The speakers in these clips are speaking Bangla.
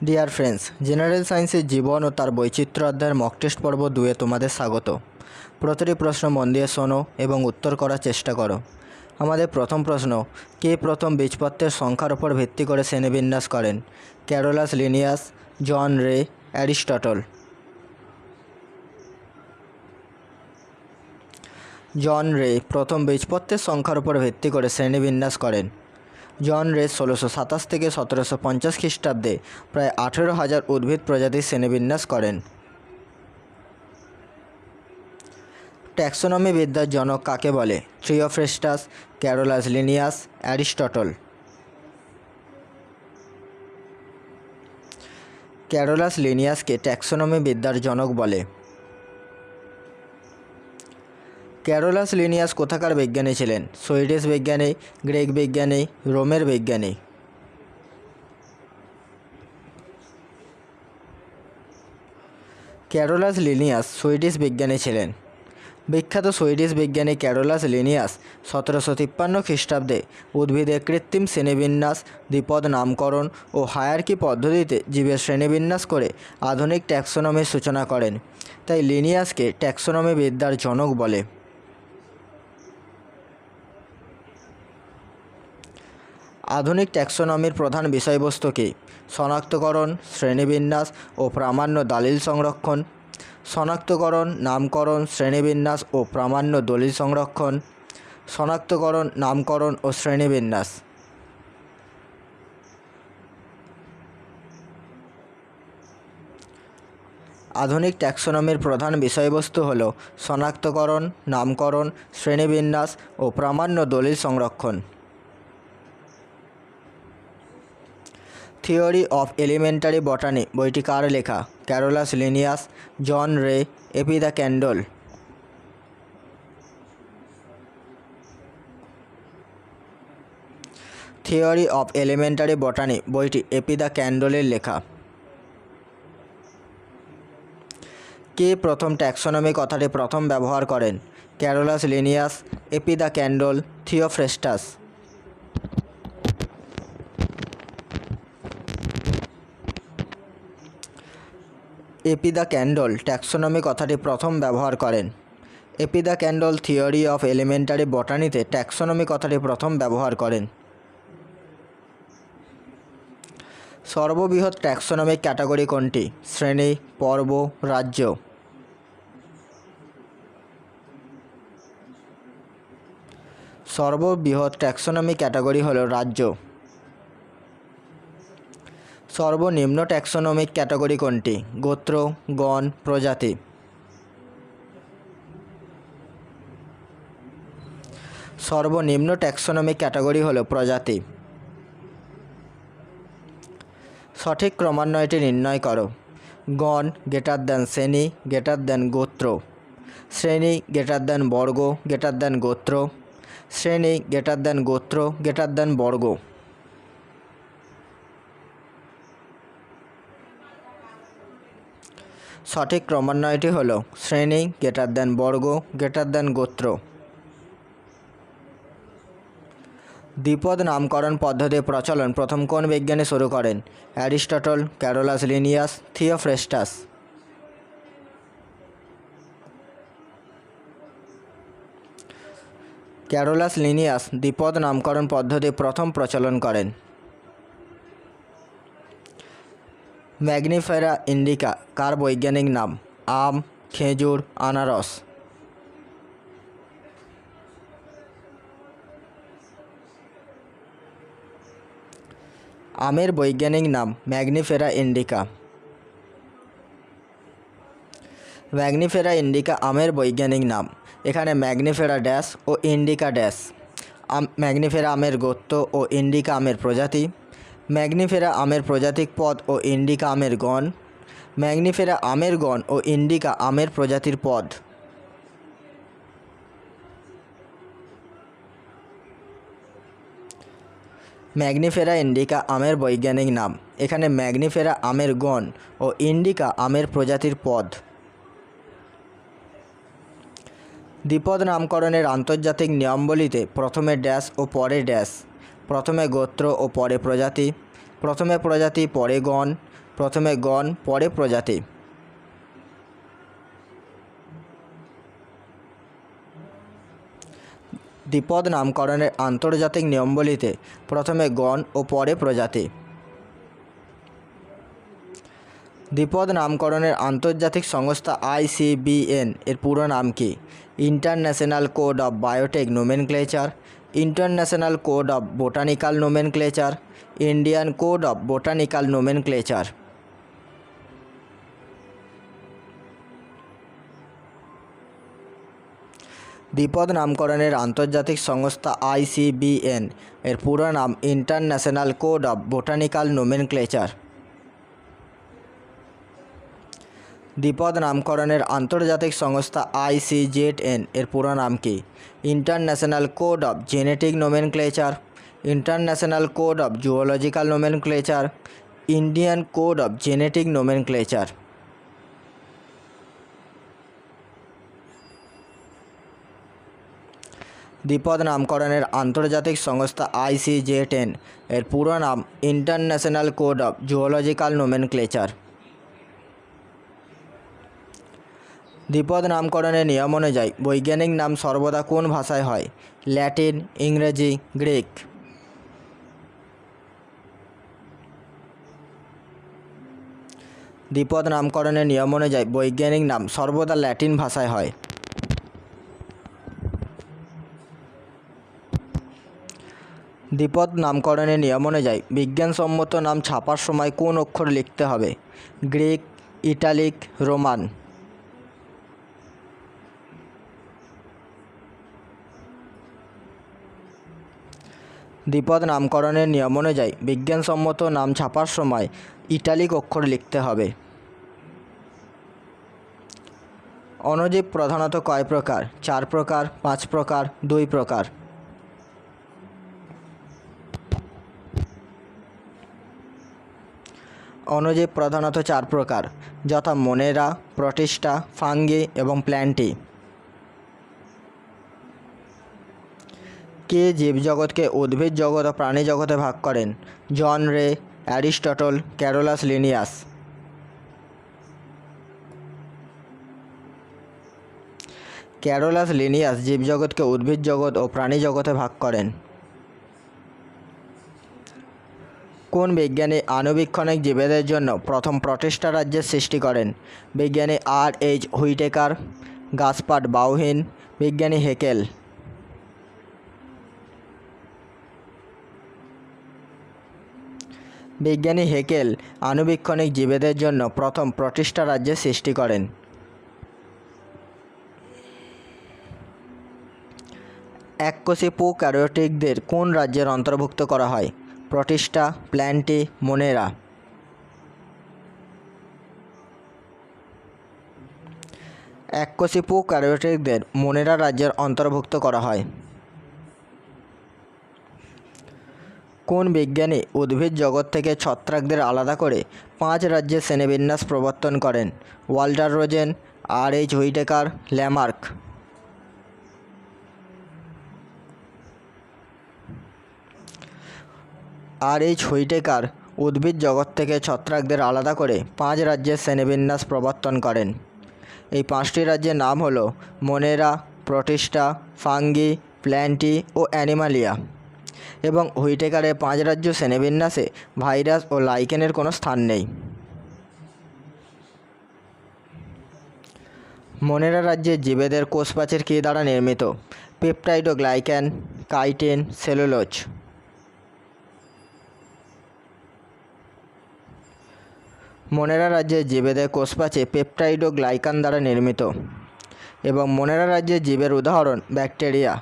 ডিয়ার ফ্রেন্ডস, জেনারেল সায়েন্সের জীবন ও তার বৈচিত্র্য অধ্যায়ের মক টেস্ট পর্ব 2-এ তোমাদের স্বাগত। প্রতিটি প্রশ্ন মন দিয়ে শোনো এবং উত্তর করার চেষ্টা করো। আমাদের প্রথম প্রশ্ন, কে প্রথম বীজপত্রের সংখ্যার উপর ভিত্তি করে শ্রেণীবিন্যাস করেন? Carolus Linnaeus, John Ray, Aristotle. জন রে প্রথম বীজপত্রের সংখ্যার উপর ভিত্তি করে শ্রেণীবিন্যাস করেন। জন রে 1627 থেকে 1750 খ্রিস্টাব্দে প্রায় 18,000 উদ্ভিদ প্রজাতির শ্রেণীবিন্যাস করেন। ট্যাক্সোনমি বিদ্যার জনক কাকে বলে? Theophrastus, Carolus Linnaeus, Aristotle. Carolus লিনিয়াসকে ট্যাক্সোনমি বিদ্যার জনক বলে। ক্যারোলাস লিনিয়াস কোথাকার বিজ্ঞানী ছিলেন? সুইডিশ বিজ্ঞানী, গ্রিক বিজ্ঞানী, রোমের বিজ্ঞানী। ক্যারোলাস লিনিয়াস সুইডিশ বিজ্ঞানী ছিলেন। বিখ্যাত সুইডিশ বিজ্ঞানী ক্যারোলাস লিনিয়াস 1753 খ্রিস্টাব্দে উদ্ভিদের কৃত্রিম শ্রেণীবিন্যাস, দ্বিপদ নামকরণ ও হায়ারকি পদ্ধতিতে জীবের শ্রেণীবিন্যাস করে আধুনিক ট্যাক্সোনমির সূচনা করেন। তাই লিনিয়াসকে ট্যাক্সোনমি বিদ্যার জনক বলে। আধুনিক ট্যাক্সোনমির প্রধান বিষয়বস্তু কী? শনাক্তকরণ, শ্রেণীবিন্যাস ও প্রামাণ্য দলিল সংরক্ষণ। শনাক্তকরণ, নামকরণ, শ্রেণীবিন্যাস ও প্রামাণ্য দলিল সংরক্ষণ। শনাক্তকরণ, নামকরণ ও শ্রেণীবিন্যাস। আধুনিক ট্যাক্সোনমির প্রধান বিষয়বস্তু হল শনাক্তকরণ, নামকরণ, শ্রেণীবিন্যাস ও প্রামাণ্য দলিল সংরক্ষণ। থিওরি অফ এলিমেন্টারি বটানি বইটি কার লেখা? Carolus Linnaeus, John Ray, A P de Candolle. Theory of elementary botany বইটি এপি দ্য ক্যান্ডলের লেখা। কে প্রথম ট্যাক্সোনমি কথাটি প্রথম ব্যবহার করেন? Carolus Linnaeus, AP de Candolle, Theophrastus. AP de Candolle taxonomy কথাটি প্রথম ব্যবহার করেন। AP de Candolle theory of elementary বটানিতে ট্যাক্সোনমি কথাটি প্রথম ব্যবহার করেন। সর্ববৃহৎ ট্যাক্সোনমিক ক্যাটাগরি কোনটি? শ্রেণী, পর্ব, রাজ্য। সর্ববৃহৎ ট্যাক্সোনমিক ক্যাটাগরি হল রাজ্য। সর্বনিম্ন ট্যাক্সোনমিক ক্যাটাগরি কোনটি? গোত্র, গণ, প্রজাতি। সর্বনিম্ন ট্যাক্সোনমিক ক্যাটাগরি হল প্রজাতি। সঠিক ক্রমান্বয়টি নির্ণয় করো। গণ গ্রেটার দ্যান শ্রেণী গ্রেটার দ্যান গোত্র। শ্রেণী গ্রেটার দ্যান বর্গ গ্রেটার দ্যান গোত্র। শ্রেণী গ্রেটার দ্যান গোত্র গ্রেটার দ্যান বর্গ। সঠিক ক্রমান্বয়টি হল শ্রেণী গ্রেটার দ্যান বর্গ গ্রেটার দ্যান গোত্র। দ্বিপদ নামকরণ পদ্ধতির প্রচলন প্রথম কোন বিজ্ঞানী শুরু করেন? Aristotle, Carolus Linnaeus, Theophrastus. Carolus Linnaeus দ্বিপদ নামকরণ পদ্ধতি প্রথম প্রচলন করেন। ম্যাগনিফেরা ইন্ডিকা কার বৈজ্ঞানিক নাম? আম, খেজুর, আনারস। আমের বৈজ্ঞানিক নাম ম্যাগনিফেরা ইন্ডিকা। ম্যাগনিফেরা ইন্ডিকা আমের বৈজ্ঞানিক নাম। এখানে ম্যাগনিফেরা ড্যাশ ও ইন্ডিকা ড্যাশ। ম্যাগনিফেরা আমের গোত্র ও ইন্ডিকা আমের প্রজাতি। ম্যাগনিফেরা আমের প্রজাতিক পদ ও ইন্ডিকা আমের গণ। ম্যাগনিফেরা আমের গণ ও ইন্ডিকা আমের প্রজাতির পদ। ম্যাগনিফেরা ইন্ডিকা আমের বৈজ্ঞানিক নাম। এখানে ম্যাগনিফেরা আমের গণ ও ইন্ডিকা আমের প্রজাতির পদ। দ্বিপদ নামকরণের আন্তর্জাতিক নিয়মাবলীতে প্রথমে ড্যাশ ও পরে ড্যাশ, প্রথমে গোত্র ও পরে প্রজাতি, প্রথমে প্রজাতি পরে গণ, প্রথমে গণ পরে প্রজাতি। দ্বিপদ নামকরণের আন্তর্জাতিক নিয়মাবলীতে প্রথমে গণ ও পরে প্রজাতি। দ্বিপদ নামকরণের আন্তর্জাতিক সংস্থা ICBN এর পুরো নাম কি? International code of biotech nomenclature, international code of botanical nomenclature, Indian code of botanical nomenclature. দ্বিপদ নামকরণের আন্তর্জাতিক সংস্থা ICBN এর পুরো নাম international code of botanical nomenclature. দ্বিপদ নামকরণের আন্তর্জাতিক সংস্থা ICZN এর পুরো নাম কি? International code of genetic nomenclature, international code of zoological nomenclature, Indian code of genetic nomenclature. দ্বিপদ নামকরণের আন্তর্জাতিক সংস্থা ICZN এর পুরো নাম international code of zoological nomenclature. দ্বিপদ নামকরণের নিয়ম অনুযায়ী বৈজ্ঞানিক নাম সর্বদা কোন ভাষায় হয়? ল্যাটিন, ইংরেজি, গ্রিক। দ্বিপদ নামকরণের নিয়ম অনুযায়ী বৈজ্ঞানিক নাম সর্বদা ল্যাটিন ভাষায় হয়। দ্বিপদ নামকরণের নিয়ম অনুযায়ী বিজ্ঞানসম্মত নাম ছাপার সময় কোন অক্ষর লিখতে হবে? Greek, italic, Roman. দ্বিপদ নামকরণের নিয়ম অনুযায়ী বিজ্ঞানসম্মত নাম ছাপার সময় ইটালিক অক্ষর লিখতে হবে। অণুজীব প্রধানত কয় প্রকার? 4 প্রকার, 5 প্রকার, 2 প্রকার। অণুজীব প্রধানত 4 প্রকার, যথা মোনেরা, প্রোটিস্টা, ফাঙ্গি এবং প্ল্যান্টি। কে জীবজগৎকে উদ্ভিদ জগৎ ও প্রাণী জগতে ভাগ করেন? John Ray, Aristotle, Carolus Linnaeus. Carolus Linnaeus জীবজগৎকে উদ্ভিদ জগৎ ও প্রাণী জগতে ভাগ করেন। কোন বিজ্ঞানী আণুবীক্ষণিক জীবেদের জন্য প্রথম প্রোটিস্টা রাজ্যের সৃষ্টি করেন? বিজ্ঞানী R.H. হুইটেকার, গাসপার্ড বাউহিন, বিজ্ঞানী হেকেল। বিজ্ঞানী হেকেল আণুবীক্ষণিক জীবেদের জন্য প্রথম প্রোটিস্টা রাজ্যের সৃষ্টি করেন। এককোষী প্রোক্যারিওটিকদের কোন রাজ্যের অন্তর্ভুক্ত করা হয়? Protista, plenty, মোনেরা। এককোষী প্রোক্যারিওটিকদের মোনেরা রাজ্যের অন্তর্ভুক্ত করা হয়। কোন বিজ্ঞানী উদ্ভিদ জগৎ থেকে ছত্রাকদের আলাদা করে 5 রাজ্যের শ্রেণীবিন্যাস প্রবর্তন করেন? Walter Rosen, R.H. Whitaker, Lamarck. R.H. Whitaker উদ্ভিদ জগৎ থেকে ছত্রাকদের আলাদা করে 5 রাজ্যের শ্রেণীবিন্যাস প্রবর্তন করেন। এই 5টি রাজ্যের নাম হল মোনেরা, প্রোটিস্টা, ফাঙ্গি, প্ল্যান্টি ও অ্যানিমালিয়া। এবং হুইটেকারের 5 রাজ্য শ্রেণীবিন্যাসে ভাইরাস ও লাইকেনের কোনো স্থান নেই। মোনেরা রাজ্যের জীবেদের কোষপ্রাচীর কী দ্বারা নির্মিত? পেপটাইড ও গ্লাইক্যান, কাইটিন, সেলুলোজ। মোনেরা রাজ্যের জীবেদের কোষপ্রাচীর পেপটাইড ও গ্লাইকান দ্বারা নির্মিত। এবং মোনেরা রাজ্যের জীবের উদাহরণ ব্যাকটেরিয়া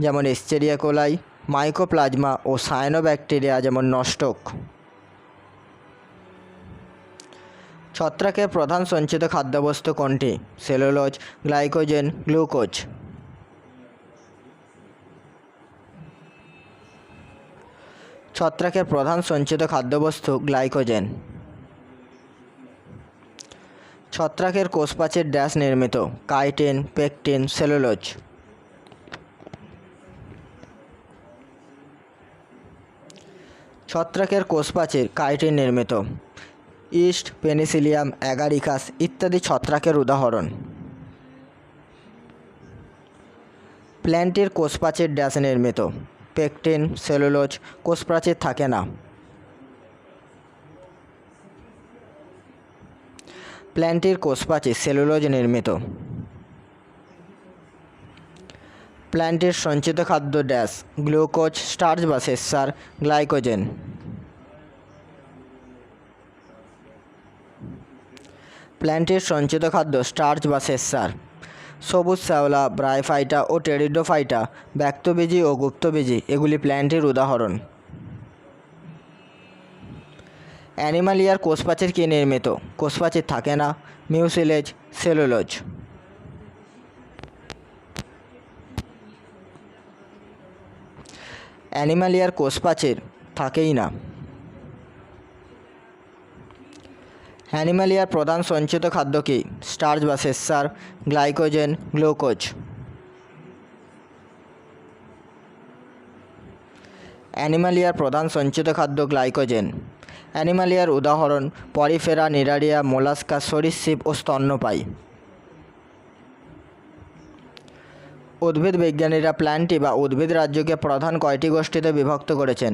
যেমন এস্চেরিয়া কোলাই, মাইকোপ্লাজমা ও সায়ানোব্যাকটেরিয়া যেমন নস্টক। ছত্রাকের প্রধান সঞ্চিত খাদ্যবস্তু কোনটি? Cellulose, glycogen, glucose. ছত্রাকের প্রধান সঞ্চিত খাদ্যবস্তু গ্লাইকোজেন। ছত্রাকের কোষপ্রাচীর ড্যাশ নির্মিত? Chitin, pectin, cellulose. ছত্রাকের কোষপ্রাচীর কাইটিন নির্মিত। ইস্ট, পেনিসিলিয়াম, অ্যাগারিকাস ইত্যাদি ছত্রাকের উদাহরণ। প্ল্যান্টের কোষপ্রাচীর ড্যাশ নির্মিত। পেকটিন, সেলুলোজ কোষপ্রাচীর থাকে না। প্ল্যান্টের কোষপ্রাচীর সেলুলোজ নির্মিত। প্ল্যান্টের সঞ্চিত খাদ্য ড্যাশ গ্লুকোজ, স্টার্চ বা শ্বেতসার, গ্লাইকোজেন। প্ল্যান্টের সঞ্চিত খাদ্য স্টার্চ বা শ্বেতসার। সবুজ শ্যাওলা, ব্রায়োফাইটা ও টেরিডোফাইটা ব্যক্তবীজী ও গুপ্তবীজী, এগুলি প্ল্যান্টের উদাহরণ। অ্যানিমালিয়ার কোষপ্রাচীর কী নির্মিত? কোষপ্রাচীর থাকে না। Mucilage, cellulose. অ্যানিমালিয়ার কোষপ্রাচীর থাকেই না। অ্যানিমালিয়ার প্রধান সঞ্চিত খাদ্য কী? স্টার্চ বা শ্বেতসার, গ্লাইকোজেন, গ্লুকোজ। অ্যানিমালিয়ার প্রধান সঞ্চিত খাদ্য গ্লাইকোজেন। অ্যানিমালিয়ার উদাহরণ পরিফেরা, নিরারিয়া, মোলাস্কাস, সরীসৃপ ও স্তন্যপায়ী। উদ্ভিদ বিজ্ঞানীরা প্ল্যান্টি বা উদ্ভিদ রাজ্যকে প্রধান কয়টি গোষ্ঠীতে বিভক্ত করেছেন?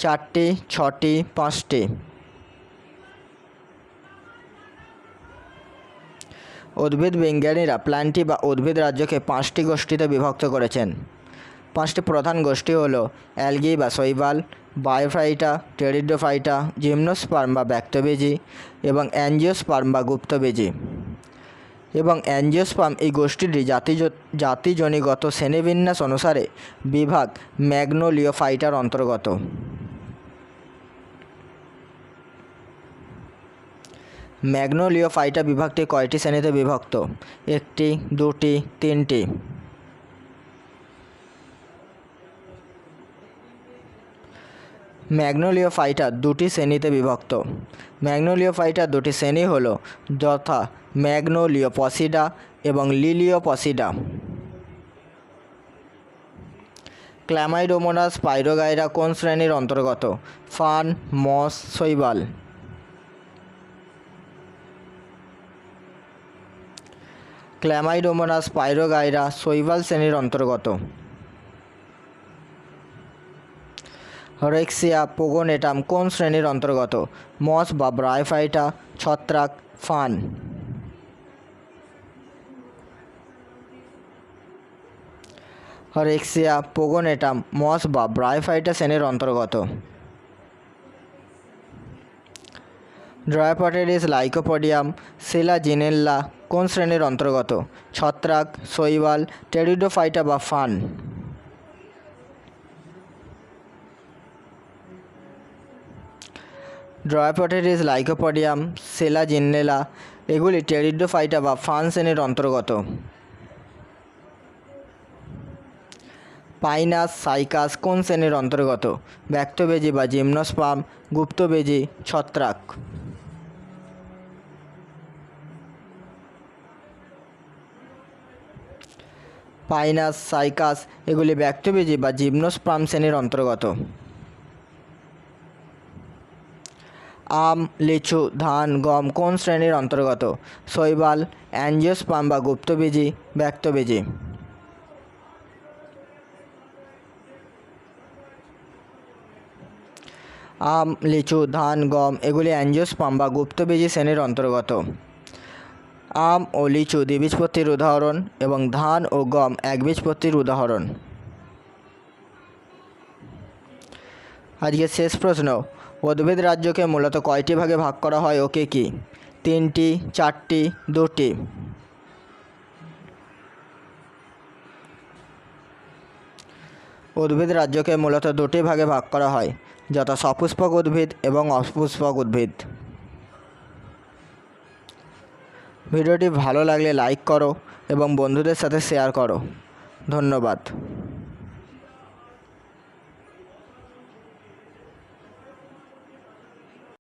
4টি, 6টি, 5টি। উদ্ভিদ বিজ্ঞানীরা প্ল্যান্টি বা উদ্ভিদ রাজ্যকে 5টি গোষ্ঠীতে বিভক্ত করেছেন। 5টি প্রধান গোষ্ঠী হল অ্যালগি বা শৈবাল, বায়োফাইটা, টেরিডোফাইটা, জিমনোস্পার্ম বা ব্যক্তবীজী এবং অ্যাঞ্জিওস্পার্ম বা গুপ্তবীজী। এবং অ্যাঞ্জিওস্পার্ম এই গোষ্ঠীটি জাতিজনিগত শ্রেণীবিন্যাস অনুসারে বিভাগ ম্যাগনোলিওফাইটার অন্তর্গত। ম্যাগনোলিওফাইটা বিভাগটি কয়টি শ্রেণীতে বিভক্ত? 1টি, 2টি, 3টি। ম্যাগনোলিওফাইটা 2টি শ্রেণীতে বিভক্ত। ম্যাগনোলিওফাইটার 2টি শ্রেণী হল যথা ম্যাগনোলিওপসিডা এবং লিলিওপসিডা। ক্ল্যামাইডোমোনাস পাইরোগাইরা কোন শ্রেণীর অন্তর্গত? ফার্ন, মস, শৈবাল। ক্ল্যামাইডোমোনাস পাইরোগাইরা শৈবাল শ্রেণীর অন্তর্গত। রেক্সিয়া পোগোনেটাম কোন শ্রেণীর অন্তর্গত? মস বা ব্রায়োফাইটা, ছত্রাক, ফার্ন। রেক্সিয়া পোগোনেটাম মস বা ব্রায়োফাইটা শ্রেণীর অন্তর্গত। ড্রায়োপটেরিস লাইকোপোডিয়াম সিলাজিনেল্লা কোন শ্রেণীর অন্তর্গত? ছত্রাক, শৈবাল, টেরিডোফাইটা বা ফার্ন। ড্রায়োপটেরিস লাইকোপোডিয়াম সিলাজিনেল্লা এগুলি টেরিডোফাইটা বা ফার্ন শ্রেণীর অন্তর্গত। পাইনাস সাইকাস কোন শ্রেণীর অন্তর্গত? ব্যক্তবীজী বা জিমনোস্পার্ম, গুপ্তবীজী, ছত্রাক। পাইনাস সাইকাস এগুলি ব্যক্তবীজী বা জিমনোস্পার্ম শ্রেণীর অন্তর্গত। আম, লিচু, ধান, গম কোন শ্রেণীর অন্তর্গত? শৈবাল, অ্যাঞ্জিওস্পার্ম বা গুপ্তবীজী, ব্যক্তবীজী। আম, লিচু, ধান, গম এগুলি অ্যাঞ্জিওস্পার্ম বা গুপ্তবীজী শ্রেণীর অন্তর্গত। আম ও লিচু দ্বিবীজপত্রীর উদাহরণ এবং ধান ও গম একবীজপত্রীর উদাহরণ। আজকের শেষ প্রশ্ন, উদ্ভিদ রাজ্যকে মূলত কয়টি ভাগে ভাগ করা হয় ও কে কী? 3টি, 4টি, 2টি। উদ্ভিদ রাজ্যকে মূলত 2টি ভাগে ভাগ করা হয়, যথা সপুষ্পক উদ্ভিদ এবং অপুষ্পক উদ্ভিদ। ভিডিওটি ভালো লাগলে লাইক করো এবং বন্ধুদের সাথে শেয়ার করো। ধন্যবাদ।